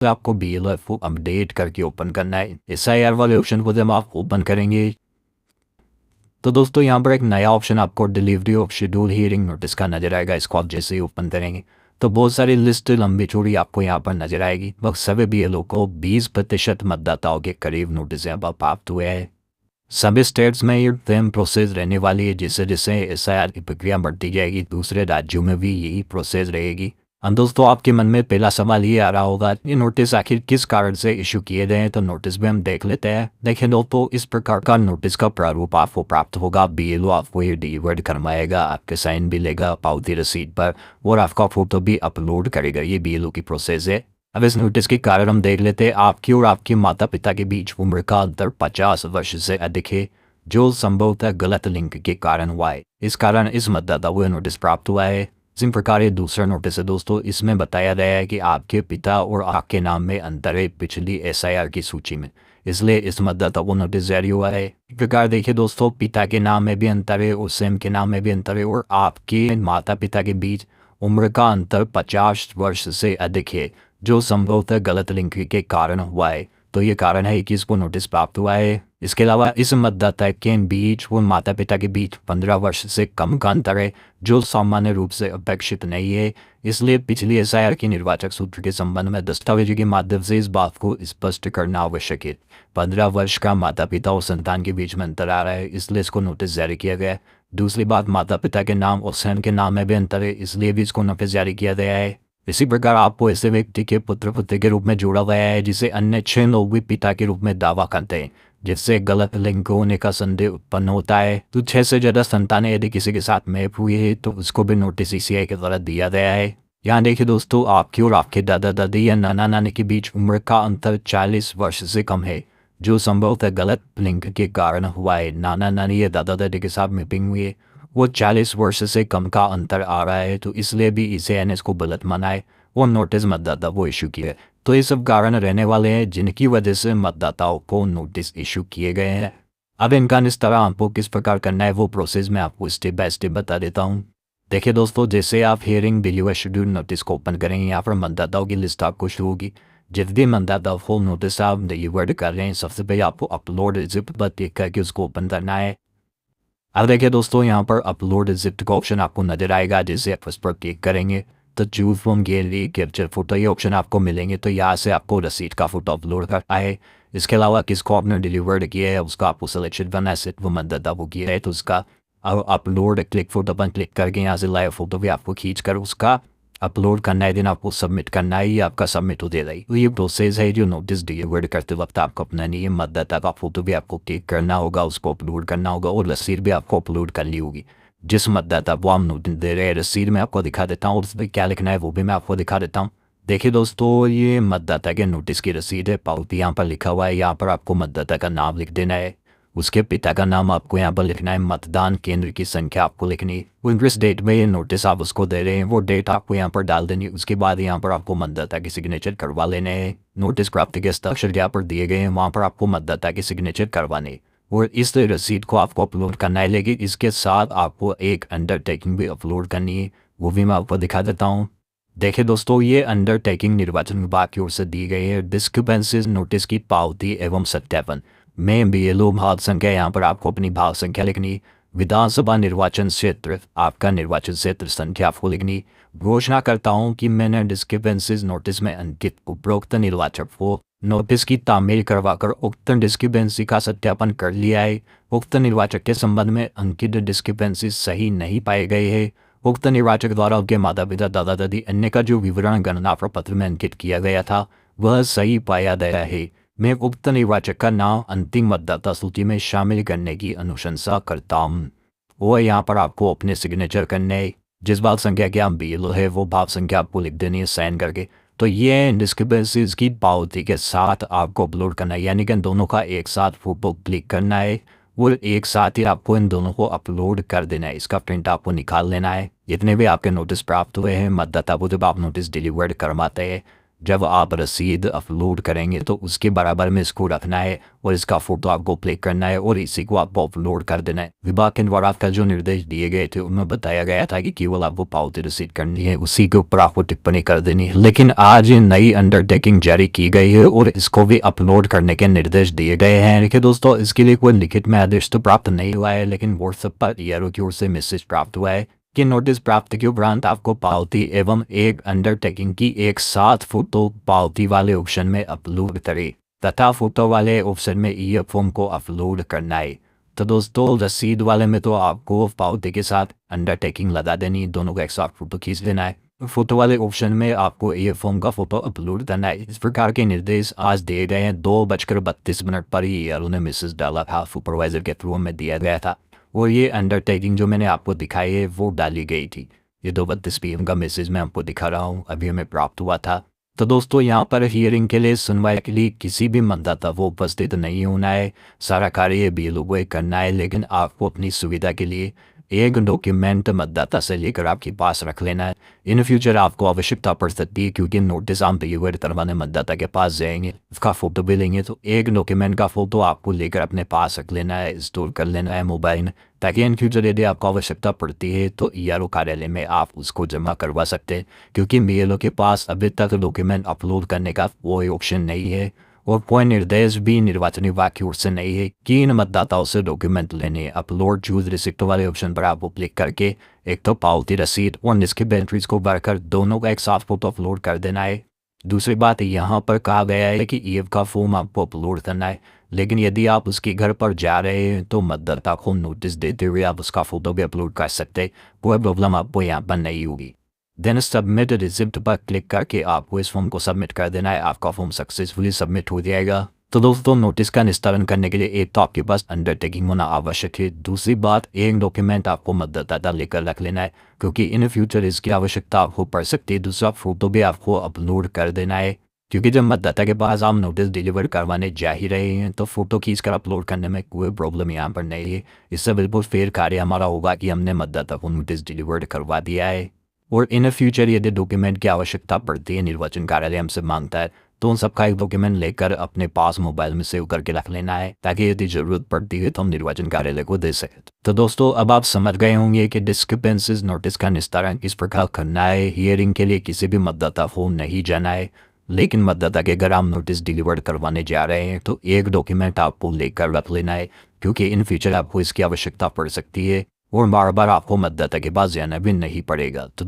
तो आपको BLF को अपडेट करके ओपन करना है। SIR वाले ऑप्शन को जब आप ओपन करेंगे तो दोस्तों यहाँ पर एक नया ऑप्शन आपको delivery of schedule hearing notice का नजर आएगा। इसको आप जैसे ही ओपन करेंगे तो बहुत सारी लिस्ट लंबी चौड़ी आपको यहाँ पर नजर आएगी। बस सभी BLO को 20% मतदाताओं के करीब नोटिस यहाँ पर प्राप्त हुए हैं। सभी स्टेट्स में ये सेम प्रोसेस रहने वाली है। जैसे जैसे SIR की प्रक्रिया बढ़ती जाएगी दूसरे राज्यों में भी यही प्रोसेस रहेगी। दोस्तों आपके मन में पहला सवाल ये आ रहा होगा ये नोटिस आखिर किस कारण से इशू किए गए हैं। तो नोटिस भी हम देख लेते हैं। देखिए दोस्तों इस प्रकार का नोटिस का प्रारूप आपको प्राप्त होगा। BLO आपको ये डिलीवर्ड करवाएगा, आपके साइन भी लेगा पावती रसीद पर और आपका फोटो भी अपलोड करेगा। ये BLO की प्रोसेस है। अब इस नोटिस के कारण हम देख लेते हैं। आपकी और आपके माता पिता के बीच उम्र का अंतर 50 वर्ष से अधिक है जो संभवतः गलत लिंक के कारण हुआ है। इस कारण इस मतदाता को नोटिस प्राप्त हुआ है। इसी प्रकार ये दूसरा नोटिस है दोस्तों। इसमें बताया गया है कि आपके पिता और आपके नाम में अंतर है पिछली SIR की सूची में, इसलिए इस मतदाता को नोटिस जारी हुआ है। इस प्रकार देखिए दोस्तों पिता के नाम में भी अंतर है और सेम के नाम में भी अंतर है और आपके माता पिता के बीच उम्र का अंतर 50 वर्ष से अधिक है जो संभवतः गलत लिंक के कारण हुआ है। तो ये कारण है कि इसको नोटिस प्राप्त हुआ है। इसके अलावा इस मतदाता के बीच वो माता पिता के बीच 15 वर्ष से कम का अंतर है जो सामान्य रूप से अपेक्षित नहीं है। इसलिए पिछली SIR की निर्वाचक सूत्र के संबंध में दस्तावेजों के माध्यम से इस बात को स्पष्ट करना आवश्यक है। 15 वर्ष का माता पिता और संतान के बीच में अंतर आ रहा है, इसलिए इसको नोटिस जारी किया गया है। दूसरी बात माता पिता के नाम और सहन के नाम में भी अंतर है, इसलिए भी इसको नोटिस जारी किया गया है। इसी प्रकार आपको ऐसे व्यक्ति के पुत्र पुत्री के रूप में जोड़ा गया है जिसे अन्य 6 लोग भी पिता के रूप में दावा करते हैं, जिससे गलत लिंक होने का संदेह उत्पन्न होता है। तो 6 से ज़्यादा संतानें यदि किसी के साथ मैप हुई है तो उसको भी नोटिस ECI के द्वारा दिया गया है। यहाँ देखिए दोस्तों आपकी और आपके दादा दादी या नाना नानी के बीच उम्र का अंतर 40 वर्ष से कम है जो संभवतः गलत लिंक के कारण हुआ है। नाना नानी या दादा दादी के साथ मैपिंग हुई है, वो 40 वर्ष से कम का अंतर आ रहा है, तो इसलिए भी इसे NS को गलत माना है और नोटिस मतदाता वो इशू किए। तो ये सब कारण रहने वाले हैं जिनकी वजह से मतदाताओं को नोटिस इशू किए गए हैं। अब इनका इस तरह आपको किस प्रकार करना है वो प्रोसेस मैं आपको स्टेप बाय स्टेप बता देता हूँ। देखिए दोस्तों जैसे आप हियरिंग BLO शेड्यूल नोटिस को ओपन करेंगे यहाँ पर मतदाताओं की लिस्ट आपको शुरू होगी। जिस भी मतदाता फुल नोटिस आप डिलीवर्ड कर रहे हैं सबसे पहले आपको अपलोड जिप पर क्लिक करके उसको ओपन करना है। अब देखिए दोस्तों यहाँ पर अपलोड जिप का ऑप्शन आपको नजर आएगा। जैसे आप उस पर क्लिक करेंगे तो choose from gallery capture photo ये ऑप्शन आपको मिलेंगे। तो यहाँ से आपको रसीद का फोटो अपलोड करना है। इसके अलावा किसको आपने डिलीवर्ड किया है उसका आपको सिलेक्शन करना है। वो मतदाता वो किया है तो उसका अपलोड क्लिक फोटो पर क्लिक करके यहाँ से लाइव फोटो भी आपको खींच कर उसका अपलोड करना है। दिन आपको सबमिट करना है, ये आपका सबमिट हो जाएगा। तो ये प्रोसेस है जो नोटिस डिलीवर्ड करते वक्त आपको अपना नहीं है। मतदाता का फोटो भी आपको क्लिक करना होगा, उसको अपलोड करना होगा और रसीद भी आपको अपलोड करनी होगी। जिस मतदाता को हम नोटिस दे रहे हैं रसीद में आपको दिखा देता हूँ, उस पर क्या लिखना है वो भी मैं आपको दिखा देता हूँ। देखिए दोस्तों ये मतदाता के नोटिस की रसीद है, पावती यहाँ पर लिखा हुआ है। यहाँ पर आपको मतदाता का नाम लिख देना है, उसके पिता का नाम आपको यहाँ पर लिखना है, मतदान केंद्र की संख्या आपको लिखनी है, जिस डेट में ये नोटिस आप उसको दे रहे हैं वो डेट आपको यहाँ पर डाल देनी है। उसके बाद यहाँ पर आपको मतदाता की सिग्नेचर करवा लेने हैं। नोटिस प्राप्ति के हस्ताक्षर जहाँ पर दिए गए हैं वहाँ पर आपको मतदाता की सिग्नेचर करवाने और इस रसीद को आपको अपलोड करना है। लेकिन इसके साथ आपको एक अंडरटेकिंग भी अपलोड करनी है, वो भी मैं आपको दिखा देता हूँ। देखिए दोस्तों ये अंडरटेकिंग निर्वाचन विभाग की ओर से दी गई है। डिस्क्रिपेंसीज नोटिस की पावती एवं सत्यापन में BLO भाग संख्या यहाँ पर आपको अपनी भाग संख्या लिखनी। विधानसभा निर्वाचन क्षेत्र आपका निर्वाचन क्षेत्र संख्या आपको लिखनी। घोषणा करता हूँ कि मैंने डिस्क्रिपेंसीज नोटिस में अंकित उपरोक्त निर्वाचक को नोटिस की तामील करवाकर उक्त डिस्क्रिपेंसी का सत्यापन कर लिया है। उक्त निर्वाचक के संबंध में अंकित डिस्क्रिपेंसी सही नहीं पाए गए हैं। उक्त निर्वाचक द्वारा उनके माता पिता दादा दादी अन्य का जो विवरण गणना पत्र में अंकित किया गया था वह सही पाया गया है। मैं उक्त निर्वाचक का नाम अंतिम मतदाता सूची में शामिल करने की अनुशंसा करता हूँ। और यहाँ पर आपको अपने सिग्नेचर करने जिस भाग संख्या की आप BLO है वो भाग संख्या आपको लिख देनी है साइन करके। तो ये डिस्क्रिपेंसीज की पावती के साथ आपको अपलोड करना है, यानी कि इन दोनों का एक साथ फोटो क्लिक करना है और एक साथ ही आपको इन दोनों को अपलोड कर देना है। इसका प्रिंट आपको निकाल लेना है। जितने भी आपके नोटिस प्राप्त हुए हैं मतदाता को जब आप नोटिस डिलीवर्ड करवाते हैं जब आप रसीद अपलोड करेंगे तो उसके बराबर में इसको रखना है और इसका फोटो आपको प्ले करना है और इसी को आपको अपलोड कर देना है। विभाग के द्वारा आपका जो निर्देश दिए गए थे उनमें बताया गया था कि केवल आपको पावती रसीद करनी है, उसी के ऊपर आपको टिप्पणी कर देनी है। लेकिन आज नई अंडरटेकिंग जारी की गई है और इसको भी अपलोड करने के निर्देश दिए गए हैं। देखिए दोस्तों, इसके लिए कोई लिखित में आदेश तो प्राप्त नहीं हुआ है, लेकिन व्हाट्सएप पर ईआरओ की ओर से मैसेज प्राप्त हुआ है कि नोटिस प्राप्त के उपरांत आपको पावती एवं एक अंडरटेकिंग की एक साथ फोटो पावती वाले ऑप्शन में अपलोड करें तथा फोटो वाले ऑप्शन में ई फॉर्म को अपलोड करना है। तो दोस्तों, रसीद वाले में तो आपको पावती के साथ अंडरटेकिंग लगा देनी, दोनों का एक साथ फोटो खींच देना है। फोटो वाले ऑप्शन में आपको ई फॉर्म का फोटो अपलोड करना है। इस प्रकार के निर्देश आज दिए गए हैं। 2:32 पर ही उन्होंने मैसेज डाला था, सुपरवाइजर के थ्रू में दिया गया था और ये अंडरटेकिंग जो मैंने आपको दिखाई है वो डाली गई थी। ये 2:32 PM का मैसेज मैं आपको दिखा रहा हूँ, अभी हमें प्राप्त हुआ था। तो दोस्तों, यहाँ पर हियरिंग के लिए, सुनवाई के लिए किसी भी मतदाता वो उपस्थित नहीं होना है, सारा कार्य बीएलओ करना है। लेकिन आपको अपनी सुविधा के लिए एक डॉक्यूमेंट मतदाता से लेकर आपके पास रख लेना है। इन फ्यूचर आपको आवश्यकता पड़ सकती है क्योंकि नोटिस आम पेपर करवाने मतदाता के पास जाएंगे, उसका फोटो भी लेंगे, तो एक डॉक्यूमेंट का फोटो आपको लेकर अपने पास रख लेना है, स्टोर कर लेना है मोबाइल में, ताकि इन फ्यूचर यदि आपको आवश्यकता पड़ती है तो ईआरओ कार्यालय में आप उसको जमा करवा सकते हैं। क्योंकि बीएलओ के पास अभी तक डॉक्यूमेंट अपलोड करने का कोई ऑप्शन नहीं है और कोई निर्देश भी निर्वाचन विभाग की ओर से नहीं है कि इन मतदाताओं से डॉक्यूमेंट लेने। अपलोड चूज रिसिप्ट वाले ऑप्शन पर आपको क्लिक करके एक तो पावती रसीद और निष्क्रिय बेनिफिट्स को भरकर दोनों का एक साथ फोटो अपलोड कर देना है। दूसरी बात, यहाँ पर कहा गया है कि ईएफ का फॉर्म आपको अपलोड करना है, लेकिन यदि आप उसके घर पर जा रहे हैं तो मतदाता को नोटिस देते हुए आप उसका फोटो भी अपलोड कर सकते हैं, कोई प्रॉब्लम आपको यहाँ पर नहीं होगी। देन सबमिट रिसिप्ट पर क्लिक करके आपको इस फॉर्म को सबमिट कर देना है, आपका फॉर्म सक्सेसफुली सबमिट हो जाएगा। तो दोस्तों, नोटिस का निस्तारण करने के लिए एक तो आपके पास अंडरटेकिंग होना आवश्यक है। दूसरी बात, एक डॉक्यूमेंट आपको मतदाता लेकर रख लेना है क्योंकि इन फ्यूचर इसकी आवश्यकता आपको पड़ सकती है। दूसरा, फोटो भी आपको अपलोड कर देना है क्योंकि जब मतदाता के पास आप नोटिस डिलीवर करवाने जा ही रहे हैं तो फोटो खींचकर अपलोड करने में कोई प्रॉब्लम यहाँ पर नहीं है। इससे बिल्कुल फेयर कार्य हमारा होगा कि हमने मतदाता को नोटिस डिलीवर करवा दिया है। और इन फ्यूचर यदि डॉक्यूमेंट की आवश्यकता पड़ती है, निर्वाचन कार्यालय हमसे मांगता है, तो उन सबका एक डॉक्यूमेंट लेकर अपने पास मोबाइल में सेव करके रख लेना है ताकि यदि जरूरत पड़ती है तो हम निर्वाचन कार्यालय को दे सकें। तो दोस्तों, अब आप समझ गए होंगे कि डिस्क्रिपेंसीज नोटिस का निस्तारण किस प्रकार करना है। हियरिंग के लिए किसी भी मतदाता को नहीं जाना है, लेकिन मतदाता के घर आप नोटिस डिलीवर करवाने जा रहे हैं तो एक डॉक्यूमेंट आपको लेकर रख लेना है क्योंकि इन फ्यूचर आपको इसकी आवश्यकता पड़ सकती है और बार बार आपको मतदाता के पास जाना भी नहीं पड़ेगा। तो